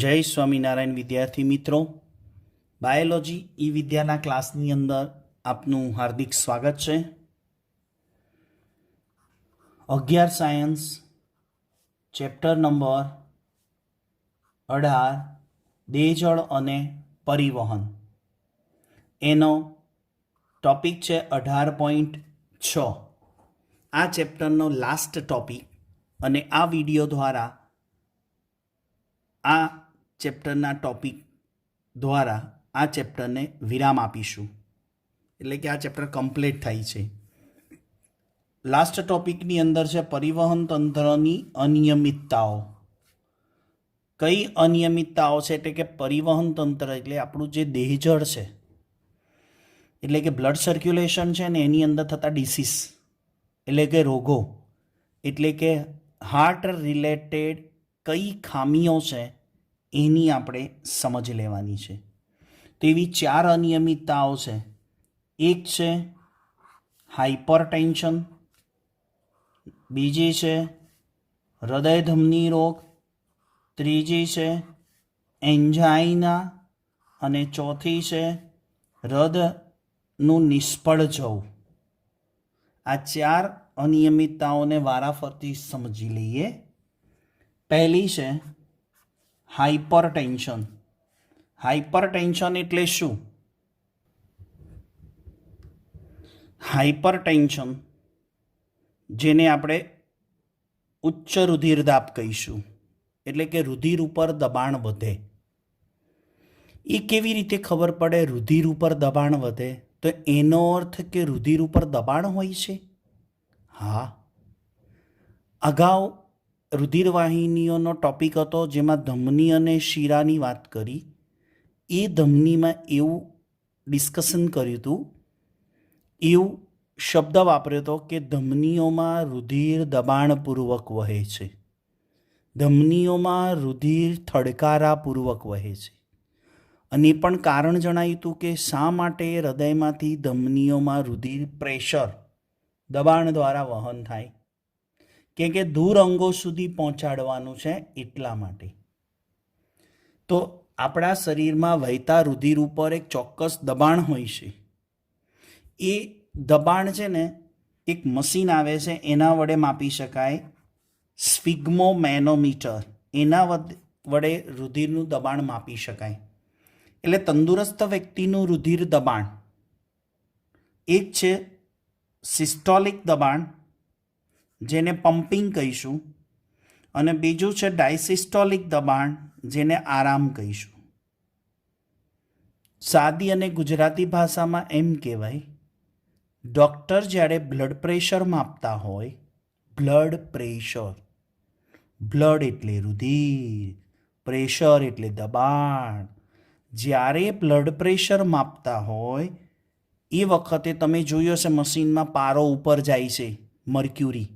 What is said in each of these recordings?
જય સ્વામિનારાયણ વિદ્યાર્થી મિત્રો, બાયોલોજી ઈ વિદ્યાના ક્લાસની અંદર આપનું હાર્દિક સ્વાગત છે. 11 સાયન્સ ચેપ્ટર નંબર 18 દેહજળ અને પરિવહન, એનો ટોપિક છે 18.6. આ ચેપ્ટરનો લાસ્ટ ટોપિક અને આ વિડીયો દ્વારા આ ચેપ્ટરના ટોપિક દ્વારા આ ચેપ્ટરને વિરામ આપીશું, એટલે કે આ ચેપ્ટર કમ્પ્લીટ થાય છે. લાસ્ટ ટોપિકની અંદર છે પરિવહન તંત્રની અનિયમિતતાઓ. કઈ અનિયમિતતાઓ છે? એટલે કે પરિવહન તંત્ર એટલે આપણું જે દેહજળ છે, એટલે કે બ્લડ સર્ક્યુલેશન છે ને, એની અંદર થતા ડિસીઝ એટલે કે રોગો, એટલે કે હાર્ટ રિલેટેડ કઈ ખામીઓ છે એની આપણે સમજ લેવાની છે. તો એવી 4 અનિયમિતતાઓ છે. એક છે હાઇપરટેન્શન, બીજી છે હૃદય ધમની રોગ, ત્રીજી છે એન્જાઇના અને ચોથી છે હૃદયનું નિષ્ફળ જવું. આ 4 અનિયમિતતાઓને વારાફરતી સમજી લઈએ. પહેલી છે હાઇપરટેન્શન. હાઇપરટેન્શન એટલે શું? હાઇપરટેન્શન, જેને આપણે ઉચ્ચ રુધિરદાબ કહીશું, એટલે કે રુધિર ઉપર દબાણ વધે. એ કેવી રીતે ખબર પડે રુધિર ઉપર દબાણ વધે? તો એનો અર્થ કે રુધિર ઉપર દબાણ હોય છે. હા, અગાઉ રુધિરવાહિનીઓનો ટોપિક હતો જેમાં ધમની અને શીરાની વાત કરી. એ ધમનીમાં એવું ડિસ્કશન કર્યું હતું, એવું શબ્દ વાપર્યો હતો કે ધમનીઓમાં રુધિર દબાણપૂર્વક વહે છે, ધમનીઓમાં રુધિર થડકારાપૂર્વક વહે છે. અને એ પણ કારણ જણાવ્યું હતું કે શા માટે હૃદયમાંથી ધમનીઓમાં રુધિર પ્રેશર દબાણ દ્વારા વહન થાય, કે દૂર અંગો સુધી પહોંચાડવાનું છે એટલા માટે. તો આપણા શરીરમાં વહેતા રુધિર ઉપર એક ચોક્કસ દબાણ હોય છે. એ દબાણ છે ને, એક મશીન આવે છે એના વડે માપી શકાય, સ્ફિગ્મોમેનોમીટર. એના વડે રુધિરનું દબાણ માપી શકાય. એટલે તંદુરસ્ત વ્યક્તિનું રુધિર દબાણ એક છે સિસ્ટોલિક દબાણ, જેને પમ્પિંગ કહીશું, અને બીજું છે ડાયસિસ્ટોલિક દબાણ, જેને આરામ કહીશું. સાદી અને ગુજરાતી ભાષામાં એમ કહેવાય, ડૉક્ટર જ્યારે બ્લડ પ્રેશર માપતા હોય, બ્લડ પ્રેશર, બ્લડ એટલે રુધિર, પ્રેશર એટલે દબાણ, જ્યારે બ્લડ પ્રેશર માપતા હોય એ વખતે તમે જોયો હશે મશીનમાં પારો ઉપર જાય છે, મર્ક્યુરી,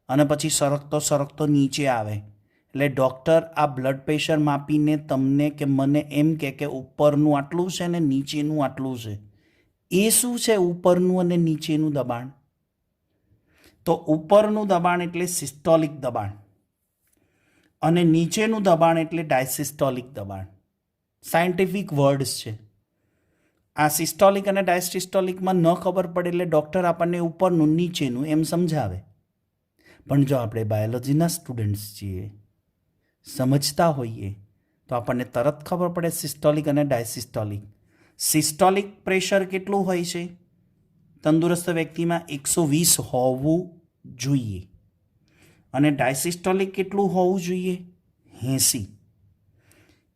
અને પછી સરકતો સરકતો નીચે આવે. એટલે ડૉક્ટર આ બ્લડ પ્રેશર માપીને તમને કે મને એમ કે ઉપરનું આટલું છે ને નીચેનું આટલું છે. એ શું છે ઉપરનું અને નીચેનું દબાણ? તો ઉપરનું દબાણ એટલે સિસ્ટોલિક દબાણ અને નીચેનું દબાણ એટલે ડાયસિસ્ટોલિક દબાણ. સાયન્ટિફિક વર્ડ્સ છે. આ સિસ્ટોલિક અને ડાયસિસ્ટોલિકમાં ન ખબર પડે એટલે ડૉક્ટર આપણને ઉપરનું નીચેનું એમ સમજાવે. પણ જો આપણે બાયોલોજીના સ્ટુડન્ટ્સ છીએ, સમજતા હોઈએ, તો આપણને તરત ખબર પડે સિસ્ટોલિક અને ડાયસિસ્ટોલિક. સિસ્ટોલિક પ્રેશર કેટલું હોય છે તંદુરસ્ત વ્યક્તિમાં? 120 હોવું જોઈએ. અને ડાયસિસ્ટોલિક કેટલું હોવું જોઈએ? 80.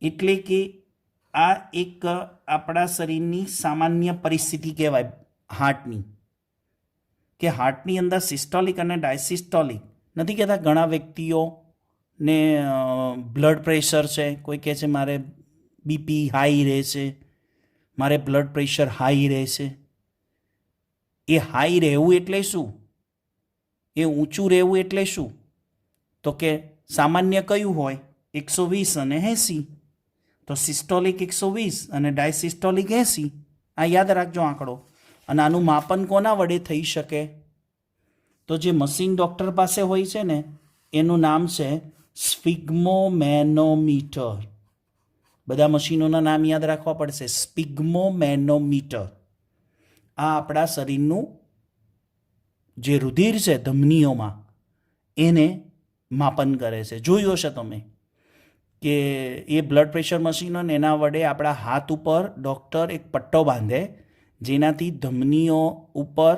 એટલે કે આ એક આપણા શરીરની સામાન્ય પરિસ્થિતિ કહેવાય હાર્ટની, કે હાર્ટની અંદર સિસ્ટોલિક અને ડાયસિસ્ટોલિક નથી કહેતા. ઘણા વ્યક્તિઓને બ્લડ પ્રેશર છે, કોઈ કહે છે મારે બીપી હાઈ રહેશે, મારે બ્લડ પ્રેશર હાઈ રહેશે. એ હાઈ રહેવું એટલે શું? એ ઊંચું રહેવું એટલે શું? તો કે સામાન્ય કયું હોય? 120 અને 80. તો સિસ્ટોલિક 120 અને ડાયસિસ્ટોલિક 80. આ યાદ રાખજો આંકડો. અને આનું માપન કોના વડે થઈ શકે? તો જે મશીન ડૉક્ટર પાસે હોય છે ને, એનું નામ છે સ્ફિગ્મોમેનોમીટર. બધા મશીનોના નામ યાદ રાખવા પડશે. સ્પિગ્મોમેનોમીટર આ આપણા શરીરનું જે રુધિર છે ધમનીઓમાં એને માપન કરે છે. જોયું હશે તમે કે એ બ્લડ પ્રેશર મશીનો ને એના વડે આપણા હાથ ઉપર ડૉક્ટર એક પટ્ટો બાંધે જેનાથી ધમનીઓ ઉપર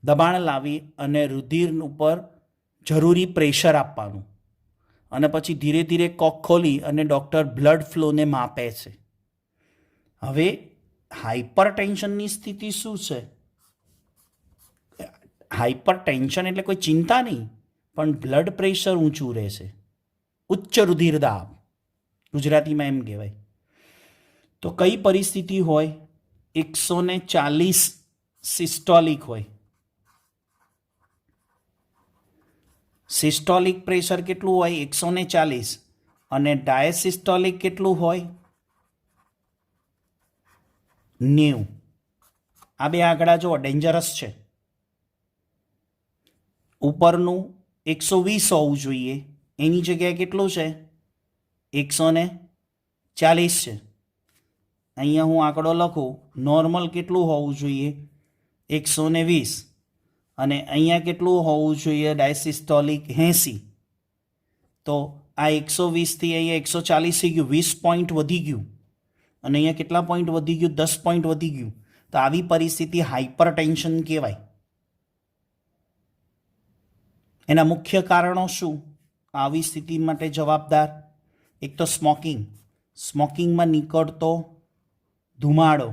દબાણ લાવી અને રુધિર ઉપર જરૂરી પ્રેશર આપવાનું અને પછી ધીરે ધીરે કોક ખોલી અને ડૉક્ટર બ્લડ ફ્લોને માપે છે. હવે હાઇપર ટેન્શનની સ્થિતિ શું છે? હાઇપર ટેન્શન એટલે કોઈ ચિંતા નહીં, પણ બ્લડ પ્રેશર ઊંચું રહેશે, ઉચ્ચ રુધિર દાબ ગુજરાતીમાં એમ કહેવાય. તો કઈ પરિસ્થિતિ હોય? 140 સિસ્ટોલિક હોય. સિસ્ટોલિક પ્રેશર કેટલું હોય? 140. અને ડાયસિસ્ટોલિક કેટલું હોય? 90. આ બે આંકડા જો ડેન્જરસ છે. ઉપરનું 120 હોવું જોઈએ, એની જગ્યાએ કેટલું છે? 140 છે. અહીંયા હું આંકડો લખું, નોર્મલ કેટલું હોવું જોઈએ? 120. અને અહીંયા કેટલું હોવું જોઈએ? ડાયસિસ્ટોલિક 80. તો આ 120થી અહીંયા 140 થઈ ગયું, 20 પોઈન્ટ વધી ગયું. અને અહીંયા કેટલા પોઈન્ટ વધી ગયું? 10 પોઈન્ટ વધી ગયું. તો આવી પરિસ્થિતિ હાઇપર ટેન્શન કહેવાય. એના મુખ્ય કારણો શું આવી સ્થિતિ માટે જવાબદાર? એક તો સ્મોકિંગમાં નીકળતો ધુમાડો,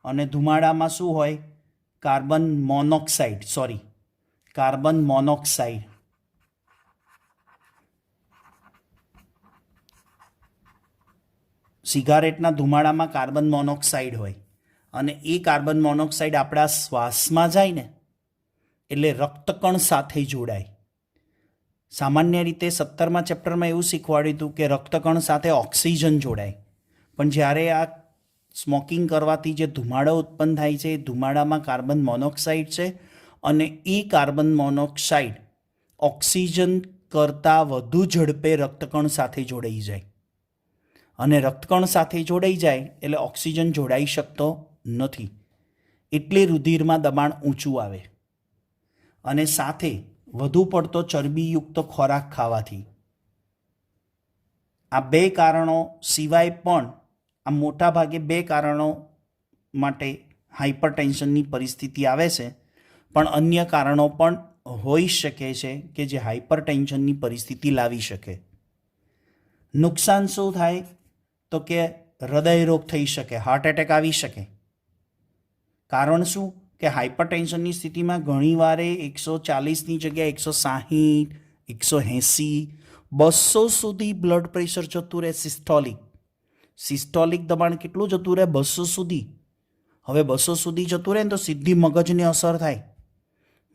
અને ધુમાડામાં શું હોય? Carbon monoxide. સિગારેટના ધુમાડામાં કાર્બન મોનોક્સાઇડ હોય, અને એ કાર્બન મોનોક્સાઇડ આપણા શ્વાસમાં જાય ને એટલે રક્તકણ સાથે જોડાય. સામાન્ય રીતે 17મા ચેપ્ટરમાં એવું શીખવાડ્યું હતું કે રક્તકણ સાથે ઓક્સિજન જોડાય, પણ જ્યારે આ સ્મોકિંગ કરવાથી જે ધુમાડો ઉત્પન્ન થાય છે એ ધુમાડામાં કાર્બન મોનોક્સાઇડ છે, અને એ કાર્બન મોનોક્સાઇડ ઓક્સિજન કરતાં વધુ ઝડપે રક્તકણ સાથે જોડાઈ જાય, અને રક્તકણ સાથે જોડાઈ જાય એટલે ઓક્સિજન જોડાઈ શકતો નથી, એટલે રુધિરમાં દબાણ ઊંચું આવે. અને સાથે વધુ પડતો ચરબીયુક્ત ખોરાક ખાવાથી. આ બે કારણો સિવાય પણ આ મોટા ભાગે બે કારણો માટે હાઇપરટેન્શનની પરિસ્થિતિ આવે છે, પણ અન્ય કારણો પણ હોઈ શકે છે કે જે હાઇપરટેન્શનની પરિસ્થિતિ લાવી શકે. નુકસાન શું થાય? તો કે હૃદયરોગ થઈ શકે, હાર્ટ એટેક આવી શકે. કારણ શું? કે હાઇપરટેન્શનની સ્થિતિમાં ઘણીવાર 140ની જગ્યાએ 160, 180, 200 સુધી બ્લડ પ્રેશર જતું રહે. સિસ્ટોલિક દબાણ કેટલું જતું રહે? 200 સુધી. હવે 200 સુધી જતું રહે ને તો સીધી મગજને અસર થાય.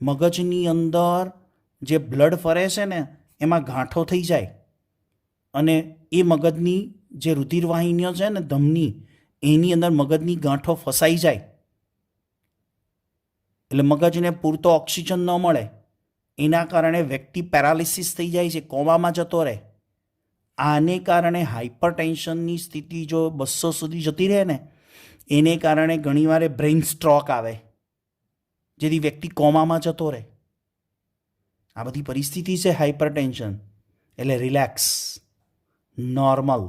મગજની અંદર જે બ્લડ ફરે છે ને એમાં ગાંઠો થઈ જાય, અને એ મગજની જે રુધિરવાહિનીઓ છે ને ધમની, એની અંદર મગજની ગાંઠો ફસાઈ જાય, એટલે મગજને પૂરતો ઓક્સિજન ન મળે, એના કારણે વ્યક્તિ પેરાલિસિસ થઈ જાય છે, કોમામાં જતો રહે. આને કારણે હાઇપરટેન્શનની સ્થિતિ જો 200 સુધી જતી રહે ને એને કારણે ઘણીવાર બ્રેઇન સ્ટ્રોક આવે, જેથી વ્યક્તિ કોમામાં જતો રહે. આ બધી પરિસ્થિતિ છે હાઇપરટેન્શન. એટલે રિલેક્સ, નોર્મલ,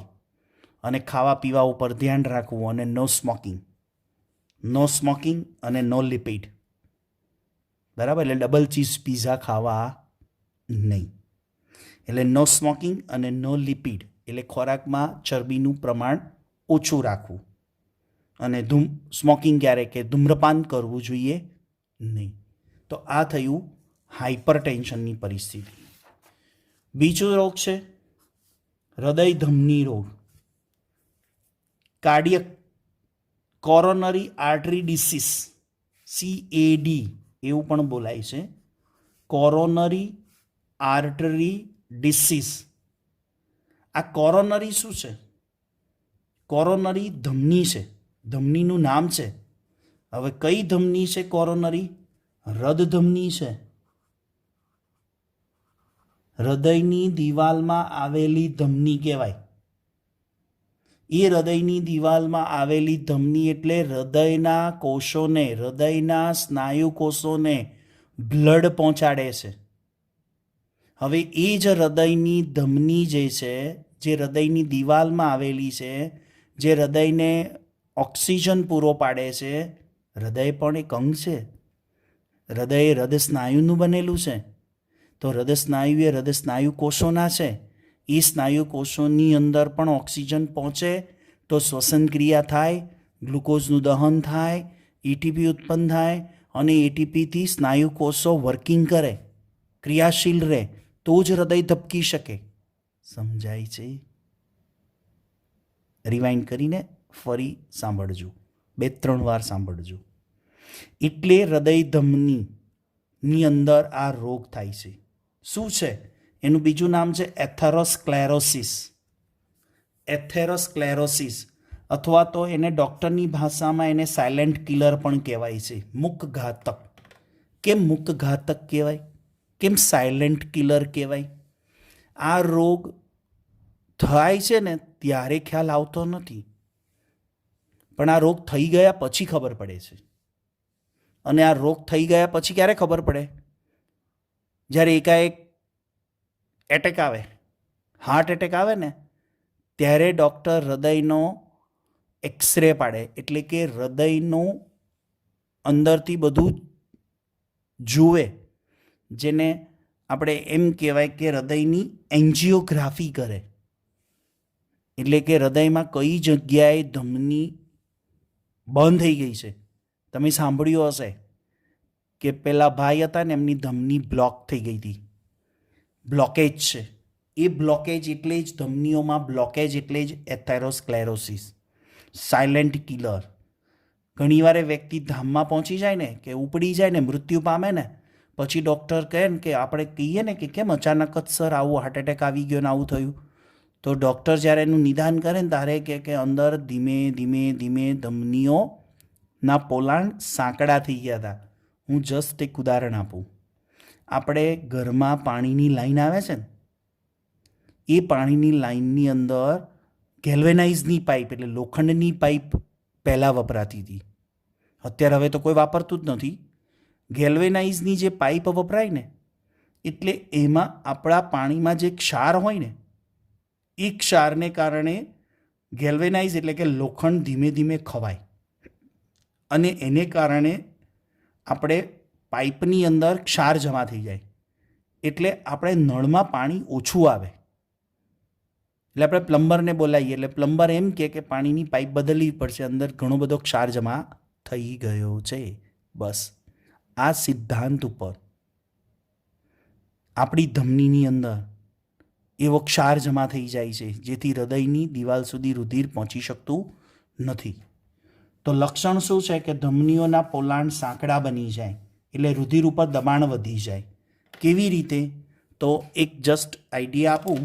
અને ખાવા પીવા ઉપર ધ્યાન રાખવું, અને નો સ્મોકિંગ અને નો લિપિડ. બરાબર? એટલે ડબલ ચીઝ પીઝા ખાવા નહીં. એટલે નો સ્મોકિંગ અને નો લિપિડ, એટલે ખોરાકમાં ચરબીનું પ્રમાણ ઓછું રાખવું. અને સ્મોકિંગ ક્યારે? કે ધૂમ્રપાન કરવું જોઈએ નહીં. તો આ થયું હાઇપરટેન્શનની પરિસ્થિતિ. બીજો રોગ છે હૃદય ધમની રોગ, cardiac coronary artery disease, CAD એવું પણ બોલાય છે. Coronary artery disease. આ કોરોનરી શું છે? કોરોનરી ધમની છે, ધમનીનું નામ છે. હવે કઈ ધમની છે કોરોનરી? હૃદ ધમની છે. હૃદયની દિવાલમાં આવેલી ધમની કહેવાય. એ હૃદયની દિવાલમાં આવેલી ધમની એટલે હૃદયના કોષોને, હૃદયના સ્નાયુ કોષોને બ્લડ પહોંચાડે છે. હવે એ જ હૃદયની ધમની જે છે, જે હૃદયની દિવાલમાં આવેલી છે, જે હૃદયને ઓક્સિજન પૂરો પાડે છે. હૃદય પણ એક અંગ છે. હૃદય હૃદય સ્નાયુનું બનેલું છે. તો હૃદય સ્નાયુ એ હૃદય સ્નાયુ કોષોના છે. એ સ્નાયુ કોષોની અંદર પણ ઓક્સિજન પહોંચે તો શ્વસન ક્રિયા થાય, ગ્લુકોઝનું દહન થાય, એટીપી ઉત્પન્ન થાય અને એટીપીથી સ્નાયુ કોષો વર્કિંગ કરે, ક્રિયાશીલ રહે, તો જ હૃદય ધબકી શકે. સમજાય છે? રિવાઇન્ડ કરીને ફરી સાંભળજો, 2-3 વાર સાંભળજો. એટલે હૃદય ધમનીની અંદર આ રોગ થાય છે. શું છે એનું બીજું નામ છે એથેરોસ્ક્લેરોસિસ. એથેરોસ્ક્લેરોસિસ અથવા તો એને ડૉક્ટરની ભાષામાં એને સાયલેન્ટ કિલર પણ કહેવાય છે, મુકઘાતક. કેમ મુકઘાતક કહેવાય? કેમ સાયલેન્ટ કિલર કહેવાય? આ રોગ થાય છે ને ત્યારે ખ્યાલ આવતો નથી, પણ આ રોગ થઈ ગયા પછી ખબર પડે છે. અને આ રોગ થઈ ગયા પછી ક્યારે ખબર પડે? જ્યારે એકાએક એટેક આવે, હાર્ટ એટેક આવે ને, ત્યારે ડૉક્ટર હૃદયનો એક્સરે પાડે, એટલે કે હૃદયનું અંદરથી બધું જુએ, જેને આપણે એમ કહેવાય કે હૃદયની એન્જિયોગ્રાફી કરે. એટલે કે હૃદયમાં કઈ જગ્યાએ ધમની બંધ થઈ ગઈ છે. તમે સાંભળ્યું હશે કે પેલા ભાઈ હતા ને, એમની ધમની બ્લોક થઈ ગઈ હતી, બ્લોકેજ છે. એ બ્લોકેજ એટલે જ ધમનીઓમાં બ્લોકેજ એટલે જ એથેરોસ્ક્લેરોસિસ, સાયલેન્ટ કિલર. ઘણીવાર વ્યક્તિ ધામમાં પહોંચી જાય ને, કે ઉપડી જાય ને, મૃત્યુ પામે ને, પછી ડૉક્ટર કહે ને કે આપણે કહીએ ને કે કેમ અચાનક જ સર આવું હાર્ટ એટેક આવી ગયો ને આવું થયું, તો ડૉક્ટર જ્યારે એનું નિદાન કરે ને ત્યારે કહે કે અંદર ધીમે ધીમે ધીમે ધમનીઓના પોલાણ સાંકડા થઈ ગયા હતા. હું જસ્ટ એક ઉદાહરણ આપું. આપણે ઘરમાં પાણીની લાઈન આવે છે ને, એ પાણીની લાઈનની અંદર ગેલ્વેનાઇઝની પાઇપ એટલે લોખંડની પાઇપ પહેલાં વપરાતી હતી. અત્યારે હવે તો કોઈ વાપરતું જ નથી. ગેલ્વેનાઇઝની જે પાઇપ વપરાય ને, એટલે એમાં આપણા પાણીમાં જે ક્ષાર હોય ને, એ ક્ષારને કારણે ગેલ્વેનાઇઝ એટલે કે લોખંડ ધીમે ધીમે ખવાય, અને એને કારણે આપણે પાઇપની અંદર ક્ષાર જમા થઈ જાય, એટલે આપણે નળમાં પાણી ઓછું આવે. એટલે આપણે પ્લમ્બરને બોલાવીએ, એટલે પ્લમ્બર એમ કે પાણીની પાઇપ બદલવી પડશે, અંદર ઘણો બધો ક્ષાર જમા થઈ ગયો છે. બસ આ સિદ્ધાંત ઉપર આપણી ધમનીની અંદર એવો ક્ષાર જમા થઈ જાય છે, જેથી હૃદયની દિવાલ સુધી રુધિર પહોંચી શકતું નથી. તો લક્ષણ શું છે કે ધમનીઓના પોલાણ સાંકડા બની જાય, એટલે રુધિર ઉપર દબાણ વધી જાય. કેવી રીતે? તો એક જસ્ટ આઈડિયા આપું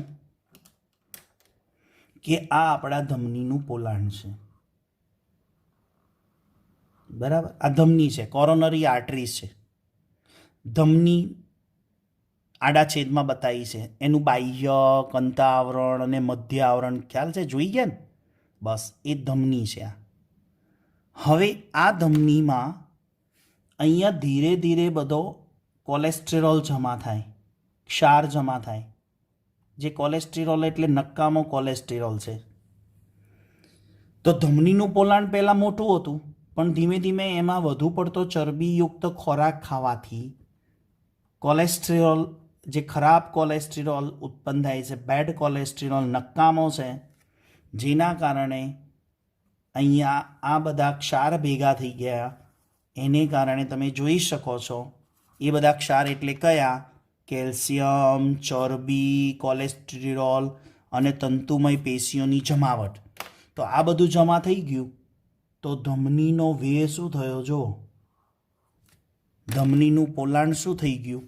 કે આ આપણા ધમનીનું પોલાણ છે, બરાબર? આ ધમની છે, કોરોનરી આર્ટરીઝ છે. ધમની આડા છેદમાં બતાવી છે, એનું બાહ્ય, અંતઃ આવરણ અને મધ્ય આવરણ ખ્યાલ છે, જોઈ ગયા ને? બસ એ ધમની છે આ. હવે આ ધમનીમાં અહીંયા ધીરે ધીરે બધો કોલેસ્ટ્રેરોલ જમા થાય, ક્ષાર જમા થાય. જે કોલેસ્ટ્રેરોલ એટલે નકામો કોલેસ્ટ્રેરોલ છે. તો ધમનીનું પોલાણ પહેલાં મોટું હતું, પણ ધીમે ધીમે એમાં વધુ પડતો ચરબીયુક્ત ખોરાક ખાવાથી કોલેસ્ટ્રેરોલ, જે ખરાબ કોલેસ્ટ્રેરોલ ઉત્પન્ન થાય છે, બેડ કોલેસ્ટ્રેરોલ નકામો છે, જેના કારણે અહીંયા આ બધા ક્ષાર ભેગા થઈ ગયા. એને કારણે તમે જોઈ શકો છો એ બધા ક્ષાર એટલે કયા? કેલ્શિયમ, ચરબી, કોલેસ્ટ્રેરોલ અને તંતુમય પેશીઓની જમાવટ. તો આ બધું જમા થઈ ગયું, તો ધમનીનો વેહ શું થયો? જો ધમનીનું પોલાણ શું થઈ ગયું?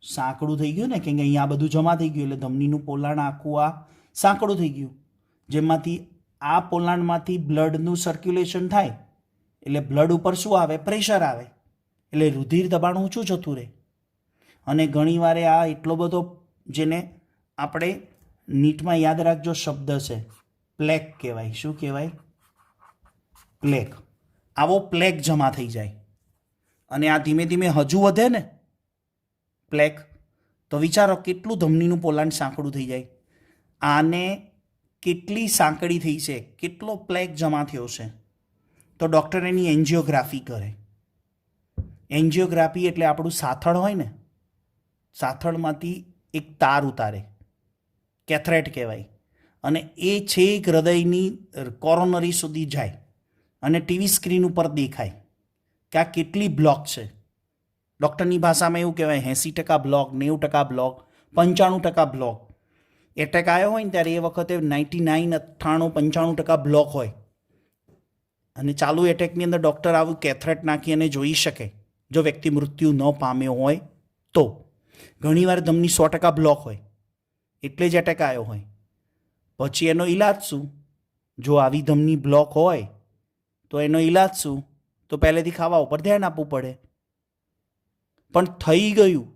સાંકડું થઈ ગયું ને, કે અહીંયા આ બધું જમા થઈ ગયું, એટલે ધમનીનું પોલાણ આખું આ સાંકડું થઈ ગયું, જેમાંથી આ પોલાણમાંથી બ્લડનું સર્ક્યુલેશન થાય, એટલે બ્લડ ઉપર શું આવે? પ્રેશર આવે, એટલે રુધિર દબાણ ઊંચું જતું રહે. અને ઘણીવાર આ એટલો બધો, જેને આપણે નીટમાં યાદ રાખજો શબ્દ છે, પ્લેક કહેવાય. શું કહેવાય? પ્લેક. આવો પ્લેક જમા થઈ જાય અને આ ધીમે ધીમે હજુ વધે ને પ્લેક, તો વિચારો કેટલું ધમનીનું પોલાણ સાંકડું થઈ જાય. આને કેટલી સાંકડી થઈ છે, કેટલો પ્લેક જમા થયો છે, તો ડૉક્ટર એની એન્જિયોગ્રાફી કરે. એન્જિયોગ્રાફી એટલે આપણું સાથળ હોય ને, સાથળમાંથી એક તાર ઉતારે, કેથરેટ કહેવાય, અને એ છેક હૃદયની કોરોનરી સુધી જાય અને ટીવી સ્ક્રીન ઉપર દેખાય કે આ કેટલી બ્લોક છે. ડૉક્ટરની ભાષામાં એવું કહેવાય 80% બ્લોક, 90% બ્લોક, 95% બ્લોક. એટેક આવ્યો હોય ને ત્યારે એ વખતે 99, 98, 95% બ્લોક હોય. અને ચાલુ એટેકની અંદર ડૉક્ટર આવું કેથરેટ નાખી અને જોઈ શકે જો વ્યક્તિ મૃત્યુ ન પામ્યો હોય તો. ઘણીવાર ધમની 100% બ્લોક હોય એટલે જ એટેક આવ્યો હોય. પછી એનો ઈલાજ શું? જો આવી ધમની બ્લોક હોય તો એનો ઈલાજ શું? તો પહેલેથી ખાવા ઉપર ધ્યાન આપવું પડે. પણ થઈ ગયું,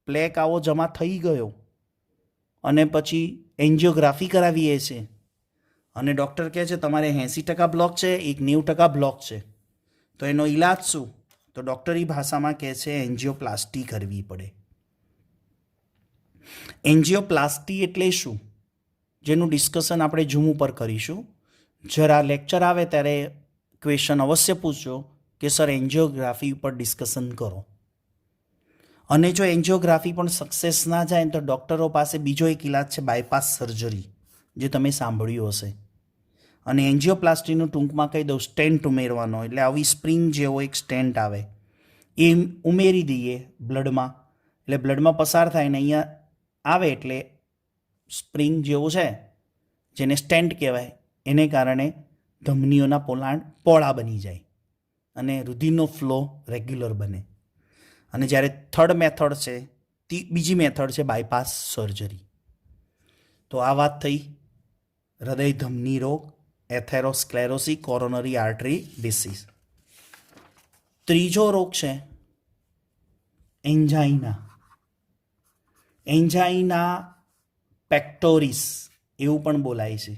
પ્લેક આવો જમા થઈ ગયો અને પછી એન્જિયોગ્રાફી કરાવીએ છીએ અને ડૉક્ટર કહે છે તમારે 80% બ્લોક છે, એક 90% બ્લોક છે, તો એનો ઈલાજ શું? તો ડૉક્ટરી ભાષામાં કહે છે એન્જિયોપ્લાસ્ટી કરવી પડે. એન્જિયોપ્લાસ્ટી એટલે શું, જેનું ડિસ્કશન આપણે ઝૂમ ઉપર કરીશું. જરા લેક્ચર આવે ત્યારે ક્વેશ્ચન અવશ્ય પૂછજો કે સર એન્જિયોગ્રાફી ઉપર ડિસ્કશન કરો. અને જો એન્જિયોગ્રાફી પણ સક્સેસ ના જાય તો ડૉક્ટરો પાસે બીજો એક ઇલાજ છે બાયપાસ સર્જરી, જે તમે સાંભળ્યું હશે. અને એન્જિયોપ્લાસ્ટીનું ટૂંકમાં કહી દઉં, સ્ટેન્ટ ઉમેરવાનો. એટલે આવી સ્પ્રિંગ જેવો એક સ્ટેન્ટ આવે એ ઉમેરી દઈએ બ્લડમાં, એટલે બ્લડમાં પસાર થાય ને અહીંયા આવે એટલે સ્પ્રિંગ જેવો છે જેને સ્ટેન્ટ કહેવાય, એને કારણે ધમનીઓના પોલાણ પહોળા બની જાય અને રુધિરનો ફ્લો રેગ્યુલર બને. અને જ્યારે થર્ડ મેથડ છે, બીજી મેથડ છે બાયપાસ સર્જરી. તો આ વાત થઈ હૃદય ધમની રોગ, એથેરોસ્ક્લેરોસી, કોરોનરી આર્ટરી ડિસીઝ. ત્રીજો રોગ છે એન્જાઇના. એન્જાઇના પેક્ટોરિસ એવું પણ બોલાય છે.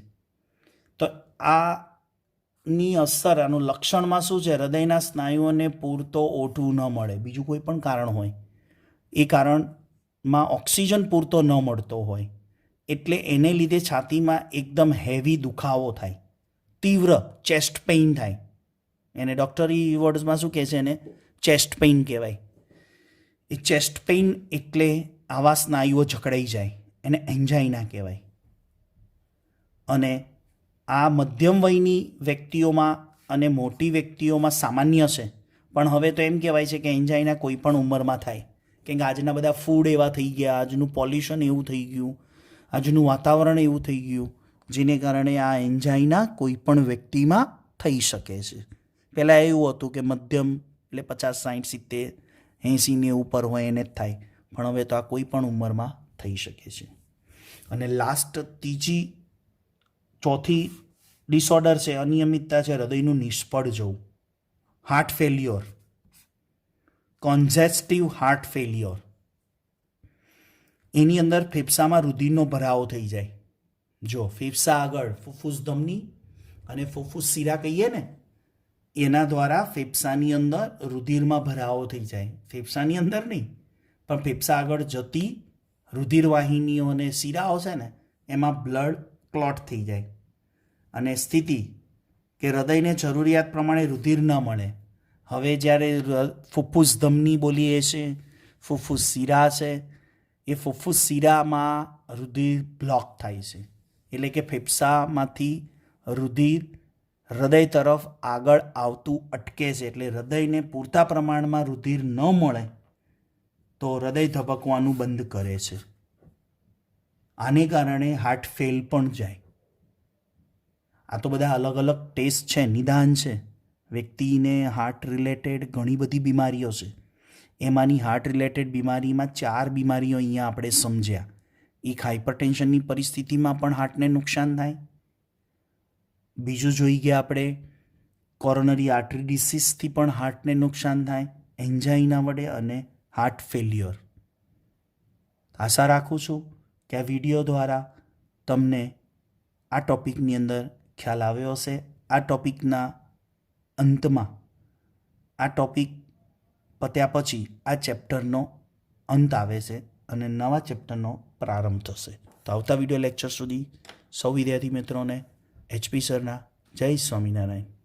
તો આની અસર, આનું લક્ષણમાં શું છે? હૃદયના સ્નાયુઓને પૂરતો ઓઢવું ન મળે, બીજું કોઈ પણ કારણ હોય, એ કારણમાં ઓક્સિજન પૂરતો ન મળતો હોય, એટલે એને લીધે છાતીમાં એકદમ હેવી દુખાવો થાય, તીવ્ર ચેસ્ટ પેઇન થાય. એને ડૉક્ટરી વર્ડ્સમાં શું કહે છે? એને ચેસ્ટ પેઇન કહેવાય. એ ચેસ્ટ પેઇન એટલે આવા સ્નાયુઓ જકડાઈ જાય, એને એન્જાઇના કહેવાય. અને આ મધ્યમ વયની વ્યક્તિઓમાં અને મોટી વ્યક્તિઓમાં સામાન્ય છે, પણ હવે તો એમ કહેવાય છે કે એન્જાઇના કોઈ પણ ઉંમરમાં થાય. કેમ કે આજના બધા ફૂડ એવા થઈ ગયા, આજનું પોલ્યુશન એવું થઈ ગયું, આજનું વાતાવરણ એવું થઈ ગયું, જેને કારણે આ એન્જાઇના કોઈ પણ વ્યક્તિમાં થઈ શકે છે. પહેલાં એવું હતું કે મધ્યમ એટલે 50, 60, 70, 80 ઉપર હોય એને જ થાય, પણ હવે તો આ કોઈ પણ ઉંમરમાં થઈ શકે છે. અને લાસ્ટ ચોથી ડિસઓર્ડર છે, અનિયમિતતા છે, હૃદયનું નિષ્ફળ જવું, હાર્ટ ફેલ્યોર, કોન્જેસ્ટિવ હાર્ટ ફેલ્યોર. એની અંદર ફેફસામાં રુધિરનો ભરાવો થઈ જાય. જો ફેફસા આગળ ફુફ્ફુસ ધમની અને ફુફ્ફુસ શિરા કહીએ ને, એના દ્વારા ફેફસાની અંદર રુધિરમાં ભરાવો થઈ જાય. ફેફસાની અંદર નહીં, પણ ફેફસા આગળ જતી રુધિરવાહિનીઓ અને શિરાઓ છે ને, એમાં બ્લડ ક્લોટ થઈ જાય અને સ્થિતિ કે હૃદયને જરૂરિયાત પ્રમાણે રુધિર ન મળે. હવે જ્યારે ફુફ્ફુસ ધમની બોલીએ છીએ, ફુફ્ફુસ શિરા છે, એ ફુફ્ફુસ શિરામાં રુધિર બ્લોક થાય છે. એટલે કે ફેફસામાંથી રુધિર હૃદય તરફ આગળ આવતું અટકે છે. એટલે હૃદયને પૂરતા પ્રમાણમાં રુધિર ન મળે તો હૃદય ધબકવાનું બંધ કરે છે. આને કારણે હાર્ટ ફેલ પણ જાય. આ તો બધા અલગ અલગ ટેસ્ટ છે, નિદાન છે. વ્યક્તિને હાર્ટ રિલેટેડ ઘણી બધી બીમારીઓ છે. એમાંની હાર્ટ રિલેટેડ બીમારીમાં 4 બીમારીઓ અહીંયા આપણે સમજ્યા. એક હાઇપરટેન્શનની પરિસ્થિતિમાં પણ હાર્ટને નુકસાન થાય. બીજું જોઈ ગયા આપણે કોરોનરી આર્ટરી ડિસીઝથી પણ હાર્ટને નુકસાન થાય, એન્જાઇના વડે, અને હાર્ટ ફેલ્યોર. આશા રાખું છું કે આ વિડીયો દ્વારા તમને આ ટૉપિકની અંદર ખ્યાલ આવ્યો હશે. આ ટૉપિકના અંતમાં આ ટૉપિક પત્યા પછી આ ચેપ્ટરનો અંત આવે છે અને નવા ચેપ્ટરનો પ્રારંભ થશે. તો આવતા વિડીયો લેક્ચર સુધી સૌ વિદ્યાર્થી મિત્રોને HP સરના જય સ્વામિનારાયણ.